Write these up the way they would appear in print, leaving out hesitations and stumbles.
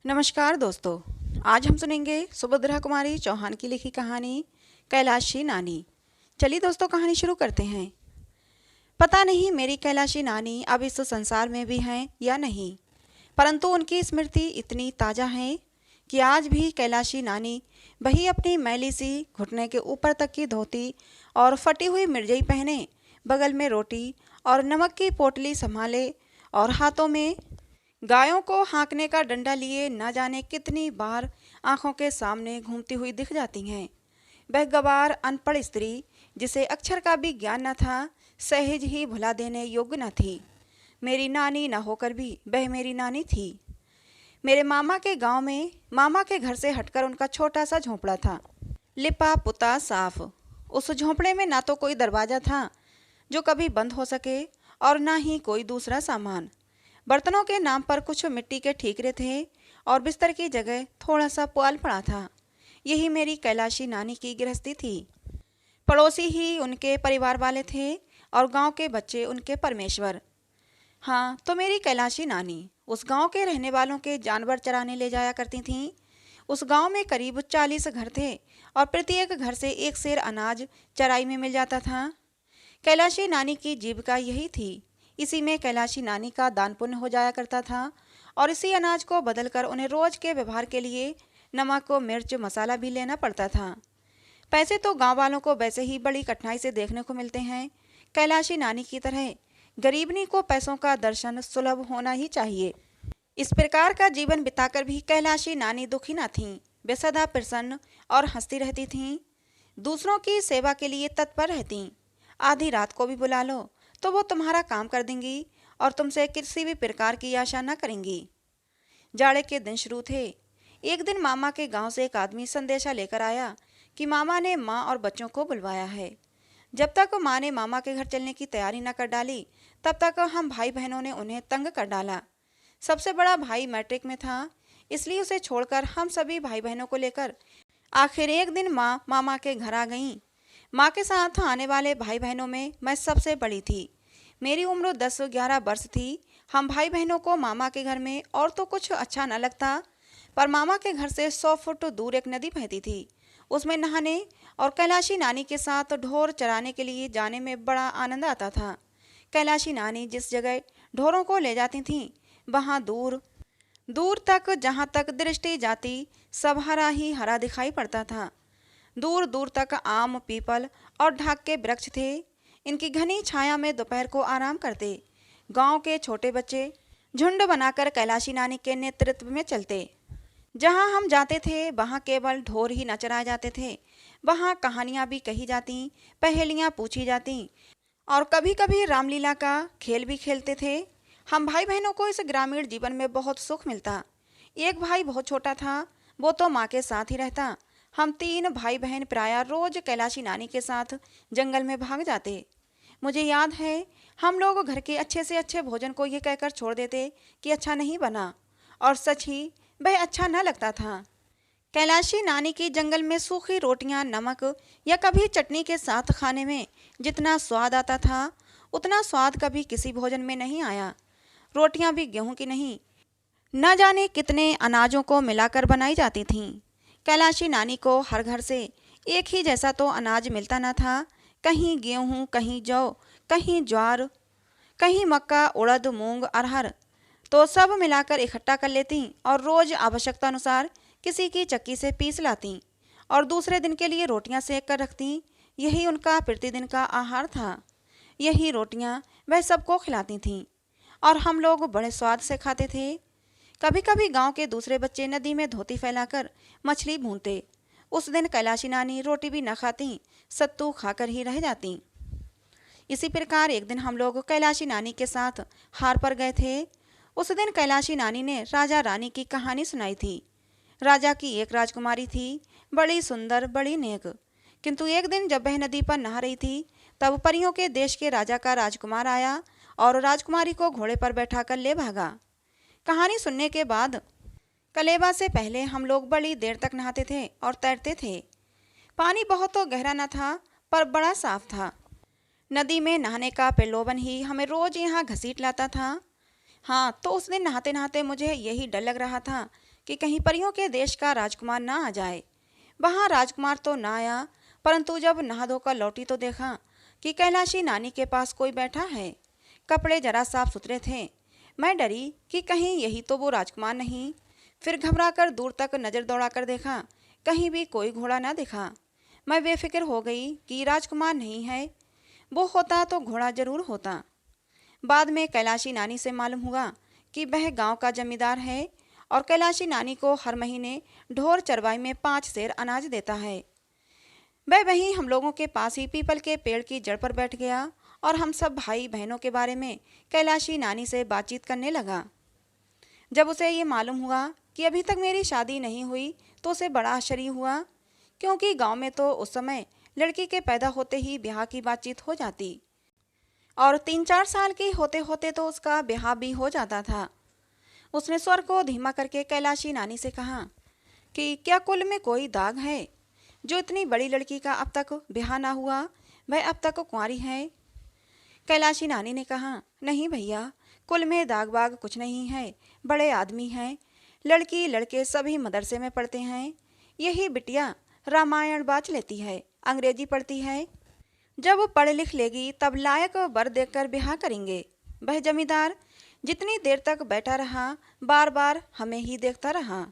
नमस्कार दोस्तों। आज हम सुनेंगे सुभद्रा कुमारी चौहान की लिखी कहानी कैलाशी नानी। चलिए दोस्तों, कहानी शुरू करते हैं। पता नहीं मेरी कैलाशी नानी अब इस संसार में भी हैं या नहीं, परंतु उनकी स्मृति इतनी ताज़ा है कि आज भी कैलाशी नानी वही अपनी मैली सी घुटने के ऊपर तक की धोती और फटी हुई मिर्जई पहने, बगल में रोटी और नमक की पोटली संभाले और हाथों में गायों को हाँकने का डंडा लिए न जाने कितनी बार आंखों के सामने घूमती हुई दिख जाती हैं। वह गवार अनपढ़ स्त्री, जिसे अक्षर का भी ज्ञान न था, सहज ही भुला देने योग्य न थी। मेरी नानी न होकर भी वह मेरी नानी थी। मेरे मामा के गांव में मामा के घर से हटकर उनका छोटा सा झोंपड़ा था, लिपा पुता साफ। उस झोंपड़े में ना तो कोई दरवाज़ा था जो कभी बंद हो सके और ना ही कोई दूसरा सामान। बर्तनों के नाम पर कुछ मिट्टी के ठीकरे थे और बिस्तर की जगह थोड़ा सा पुआल पड़ा था। यही मेरी कैलाशी नानी की गृहस्थी थी। पड़ोसी ही उनके परिवार वाले थे और गांव के बच्चे उनके परमेश्वर। हाँ, तो मेरी कैलाशी नानी उस गांव के रहने वालों के जानवर चराने ले जाया करती थीं। उस गांव में करीब 40 घर थे और प्रत्येक घर से एक सेर अनाज चराई में मिल जाता था। कैलाशी नानी की जीविका यही थी। इसी में कैलाशी नानी का दान पुण्य हो जाया करता था और इसी अनाज को बदलकर उन्हें रोज के व्यवहार के लिए नमक को मिर्च मसाला भी लेना पड़ता था। पैसे तो गांव वालों को वैसे ही बड़ी कठिनाई से देखने को मिलते हैं। कैलाशी नानी की तरह गरीबनी को पैसों का दर्शन सुलभ होना ही चाहिए। इस प्रकार का जीवन बिताकर भी कैलाशी नानी दुखी न थीं। वे सदा प्रसन्न और हंसती रहती थीं। दूसरों की सेवा के लिए तत्पर रहतीं। आधी रात को भी बुला लो तो वो तुम्हारा काम कर देंगी और तुमसे किसी भी प्रकार की आशा न करेंगी। जाड़े के दिन शुरू थे। एक दिन मामा के गांव से एक आदमी संदेशा लेकर आया कि मामा ने माँ और बच्चों को बुलवाया है। जब तक माँ ने मामा के घर चलने की तैयारी न कर डाली, तब तक हम भाई बहनों ने उन्हें तंग कर डाला। सबसे बड़ा भाई मैट्रिक में था, इसलिए उसे छोड़कर हम सभी भाई बहनों को लेकर आखिर एक दिन माँ मामा के घर आ गईं। माँ के साथ आने वाले भाई बहनों में मैं सबसे बड़ी थी। मेरी उम्र 10-11 वर्ष थी। हम भाई बहनों को मामा के घर में और तो कुछ अच्छा न लगता, पर मामा के घर से 100 फुट दूर एक नदी बहती थी। उसमें नहाने और कैलाशी नानी के साथ ढोर चराने के लिए जाने में बड़ा आनंद आता था। कैलाशी नानी जिस जगह ढोरों को ले जाती थीं, वहाँ दूर दूर तक, जहाँ तक दृष्टि जाती, सब हरा ही हरा दिखाई पड़ता था। दूर दूर तक आम, पीपल और ढाक के वृक्ष थे। इनकी घनी छाया में दोपहर को आराम करते। गांव के छोटे बच्चे झुंड बनाकर कैलाशी नानी के नेतृत्व में चलते। जहां हम जाते थे वहां केवल ढोर ही न चराए जाते थे, वहां कहानियां भी कही जाती, पहेलियां पूछी जाती और कभी कभी रामलीला का खेल भी खेलते थे। हम भाई बहनों को इस ग्रामीण जीवन में बहुत सुख मिलता। एक भाई बहुत छोटा था, वो तो माँ के साथ ही रहता। हम 3 भाई बहन प्रायः रोज कैलाशी नानी के साथ जंगल में भाग जाते। मुझे याद है, हम लोग घर के अच्छे से अच्छे भोजन को ये कहकर छोड़ देते कि अच्छा नहीं बना, और सच ही वह अच्छा न लगता था। कैलाशी नानी की जंगल में सूखी रोटियां नमक या कभी चटनी के साथ खाने में जितना स्वाद आता था, उतना स्वाद कभी किसी भोजन में नहीं आया। रोटियां भी गेहूं की नहीं, न जाने कितने अनाजों को मिलाकर बनाई जाती थीं। कैलाशी नानी को हर घर से एक ही जैसा तो अनाज मिलता न था। कहीं गेहूं, कहीं जौ, कहीं ज्वार, कहीं मक्का, उड़द, मूंग, अरहर, तो सब मिलाकर इकट्ठा कर लेती और रोज आवश्यकता अनुसार किसी की चक्की से पीस लाती और दूसरे दिन के लिए रोटियां सेक कर रखती। यही उनका प्रतिदिन का आहार था। यही रोटियां वह सबको खिलाती थीं और हम लोग बड़े स्वाद से खाते थे। कभी कभी गांव के दूसरे बच्चे नदी में धोती फैलाकर मछली भूनते। उस दिन कैलाशी नानी रोटी भी न खाती, सत्तू खाकर ही रह जाती। इसी प्रकार एक दिन हम लोग कैलाशी नानी के साथ हार पर गए थे। उस दिन कैलाशी नानी ने राजा रानी की कहानी सुनाई थी। राजा की एक राजकुमारी थी, बड़ी सुंदर, बड़ी नेक। किंतु एक दिन जब वह नदी पर नहा रही थी, तब परियों के देश के राजा का राजकुमार आया और राजकुमारी को घोड़े पर बैठाकर ले भागा। कहानी सुनने के बाद कलेवा से पहले हम लोग बड़ी देर तक नहाते थे और तैरते थे। पानी बहुत तो गहरा न था, पर बड़ा साफ था। नदी में नहाने का प्रलोभन ही हमें रोज यहाँ घसीट लाता था। हाँ, तो उस दिन नहाते नहाते मुझे यही डर लग रहा था कि कहीं परियों के देश का राजकुमार ना आ जाए। वहाँ राजकुमार तो ना आया, परंतु जब नहा धोकर लौटी तो देखा कि कैलाशी नानी के पास कोई बैठा है। कपड़े जरा साफ सुथरे थे। मैं डरी कि कहीं यही तो वो राजकुमार नहीं। फिर घबराकर दूर तक नजर दौड़ाकर देखा, कहीं भी कोई घोड़ा ना दिखा। मैं बेफिक्र हो गई कि राजकुमार नहीं है, वो होता तो घोड़ा जरूर होता। बाद में कैलाशी नानी से मालूम हुआ कि वह गांव का जमींदार है और कैलाशी नानी को हर महीने ढोर चरवाई में 5 सेर अनाज देता है। वह वहीं हम लोगों के पास ही पीपल के पेड़ की जड़ पर बैठ गया और हम सब भाई बहनों के बारे में कैलाशी नानी से बातचीत करने लगा। जब उसे ये मालूम हुआ कि अभी तक मेरी शादी नहीं हुई तो उसे बड़ा आश्चर्य हुआ, क्योंकि गांव में तो उस समय लड़की के पैदा होते ही ब्याह की बातचीत हो जाती और 3-4 साल की होते होते तो उसका ब्याह भी हो जाता था। उसने स्वर को धीमा करके कैलाशी नानी से कहा कि क्या कुल में कोई दाग है जो इतनी बड़ी लड़की का अब तक ब्याह ना हुआ, वह अब तक कुंवारी है। कैलाशी नानी ने कहा, नहीं भैया, कुल में दाग बाग कुछ नहीं है, बड़े आदमी हैं, लड़की लड़के सभी मदरसे में पढ़ते हैं। यही बिटिया रामायण बाच लेती है, अंग्रेजी पढ़ती है। जब वो पढ़ लिख लेगी तब लायक वर देखकर ब्याह करेंगे। वह जमींदार जितनी देर तक बैठा रहा, बार बार हमें ही देखता रहा।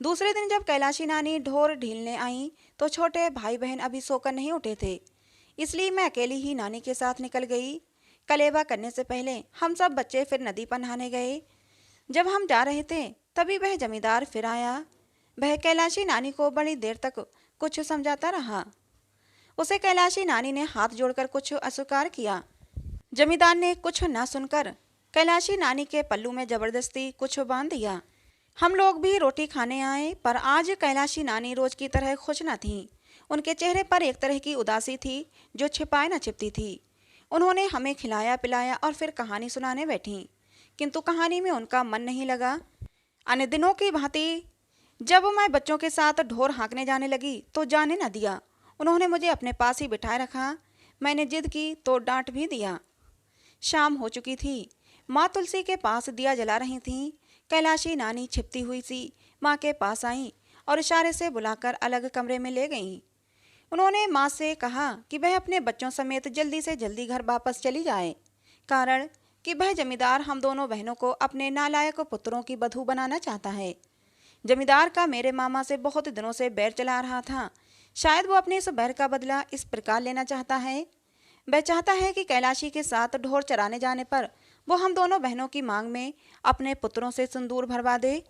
दूसरे दिन जब कैलाशी नानी ढोर ढीलने आई तो छोटे भाई बहन अभी सोकर नहीं उठे थे, इसलिए मैं अकेली ही नानी के साथ निकल गई। कलेवा करने से पहले हम सब बच्चे फिर नदी पर नहाने गए। जब हम जा रहे थे तभी वह जमींदार फिर आया। वह कैलाशी नानी को बड़ी देर तक कुछ समझाता रहा। उसे कैलाशी नानी ने हाथ जोड़कर कुछ अस्वीकार किया। जमींदार ने कुछ न सुनकर कैलाशी नानी के पल्लू में जबरदस्ती कुछ बांध दिया। हम लोग भी रोटी खाने आए, पर आज कैलाशी नानी रोज की तरह खुश न थीं। उनके चेहरे पर एक तरह की उदासी थी जो छिपाए न छिपती थी। उन्होंने हमें खिलाया पिलाया और फिर कहानी सुनाने बैठीं, किंतु कहानी में उनका मन नहीं लगा। अन्य दिनों की भांति जब मैं बच्चों के साथ ढोर हाँकने जाने लगी तो जाने न दिया। उन्होंने मुझे अपने पास ही बिठाए रखा। मैंने जिद की तो डांट भी दिया। शाम हो चुकी थी। माँ तुलसी के पास दिया जला रही थीं। कैलाशी नानी छिपती हुई सी माँ के पास आईं और इशारे से बुलाकर अलग कमरे में ले गईं। उन्होंने माँ से कहा कि वह अपने बच्चों समेत जल्दी से जल्दी घर वापस चली जाए, कारण कि वह जमींदार हम दोनों बहनों को अपने नालायक पुत्रों की बधू बनाना चाहता है। जमींदार का मेरे मामा से बहुत दिनों से बैर चला रहा था। शायद वो अपने इस बैर का बदला इस प्रकार लेना चाहता है। वह चाहता है कि कैलाशी के साथ ढोर चराने जाने पर वो हम दोनों बहनों की मांग में अपने पुत्रों से सिंदूर भरवा दे।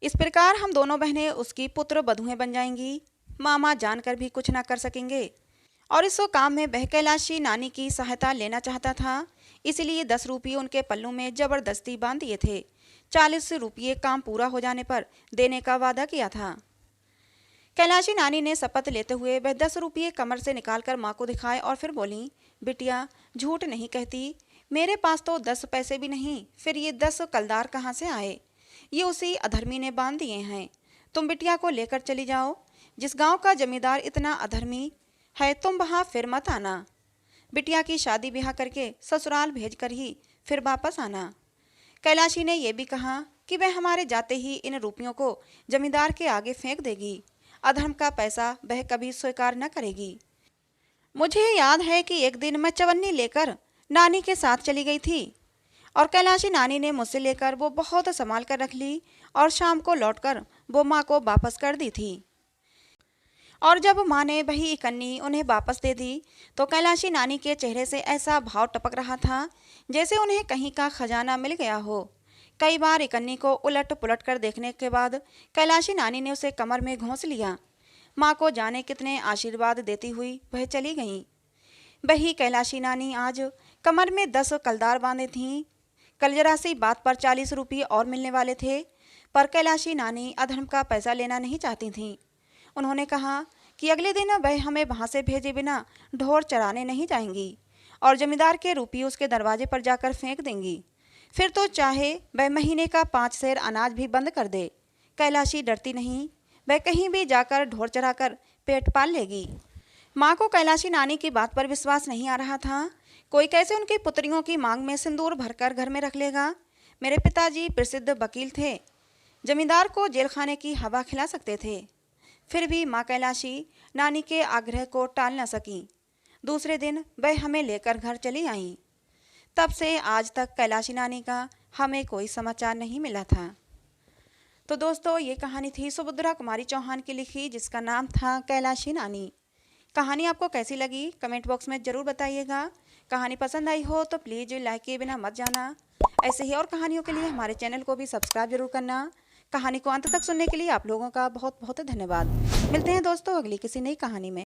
इस प्रकार हम दोनों बहनें उसकी पुत्र बधुएं बन जाएंगी। मामा जानकर भी कुछ ना कर सकेंगे और इस काम में वह कैलाशी नानी की सहायता लेना चाहता था। इसलिए 10 रुपये उनके पल्लू में जबरदस्ती बांध दिए थे। 40 रुपये काम पूरा हो जाने पर देने का वादा किया था। कैलाशी नानी ने शपथ लेते हुए वह 10 रुपये कमर से निकालकर माँ को दिखाए और फिर बोली, बिटिया झूठ नहीं कहती, मेरे पास तो 10 पैसे भी नहीं, फिर ये 10 कलदार कहाँ से आए? ये उसी अधर्मी ने बांध दिए हैं। तुम बिटिया को लेकर चली जाओ। जिस गांव का जमींदार इतना अधर्मी है तुम वहाँ फिर मत आना। बिटिया की शादी ब्याह करके ससुराल भेज कर ही फिर वापस आना। कैलाशी ने यह भी कहा कि वह हमारे जाते ही इन रुपयों को जमींदार के आगे फेंक देगी। अधर्म का पैसा वह कभी स्वीकार न करेगी। मुझे याद है कि एक दिन मैं चवन्नी लेकर नानी के साथ चली गई थी और कैलाशी नानी ने मुझसे लेकर वो बहुत संभाल कर रख ली और शाम को लौटकर वो माँ को वापस कर दी थी। और जब माँ ने वही इकन्नी उन्हें वापस दे दी तो कैलाशी नानी के चेहरे से ऐसा भाव टपक रहा था जैसे उन्हें कहीं का खजाना मिल गया हो। कई बार इकन्नी को उलट पुलट कर देखने के बाद कैलाशी नानी ने उसे कमर में घोंस लिया। माँ को जाने कितने आशीर्वाद देती हुई वह चली गईं। वही कैलाशी नानी आज कमर में 10 कलदार बांधे थीं। कल जरा सी बात पर 40 रुपये और मिलने वाले थे, पर कैलाशी नानी अधर्म का पैसा लेना नहीं चाहती थीं। उन्होंने कहा कि अगले दिन वह हमें वहाँ से भेजे बिना ढोर चराने नहीं जाएंगी और जमींदार के रुपये उसके दरवाजे पर जाकर फेंक देंगी। फिर तो चाहे वह महीने का 5 सेर अनाज भी बंद कर दे, कैलाशी डरती नहीं। वह कहीं भी जाकर ढोर चराकर पेट पाल लेगी। माँ को कैलाशी नानी की बात पर विश्वास नहीं आ रहा था। कोई कैसे उनकी पुत्रियों की मांग में सिंदूर भरकर घर में रख लेगा। मेरे पिताजी प्रसिद्ध वकील थे। जमींदार को जेल खाने की हवा खिला सकते थे, फिर भी माँ कैलाशी नानी के आग्रह को टाल न सकी। दूसरे दिन वह हमें लेकर घर चली आईं। तब से आज तक कैलाशी नानी का हमें कोई समाचार नहीं मिला था। तो दोस्तों, ये कहानी थी सुभद्रा कुमारी चौहान की लिखी, जिसका नाम था कैलाशी नानी। कहानी आपको कैसी लगी कमेंट बॉक्स में ज़रूर बताइएगा। कहानी पसंद आई हो तो प्लीज़ लाइक किए बिना मत जाना। ऐसे ही और कहानियों के लिए हमारे चैनल को भी सब्सक्राइब जरूर करना। कहानी को अंत तक सुनने के लिए आप लोगों का बहुत बहुत धन्यवाद। मिलते हैं दोस्तों अगली किसी नई कहानी में।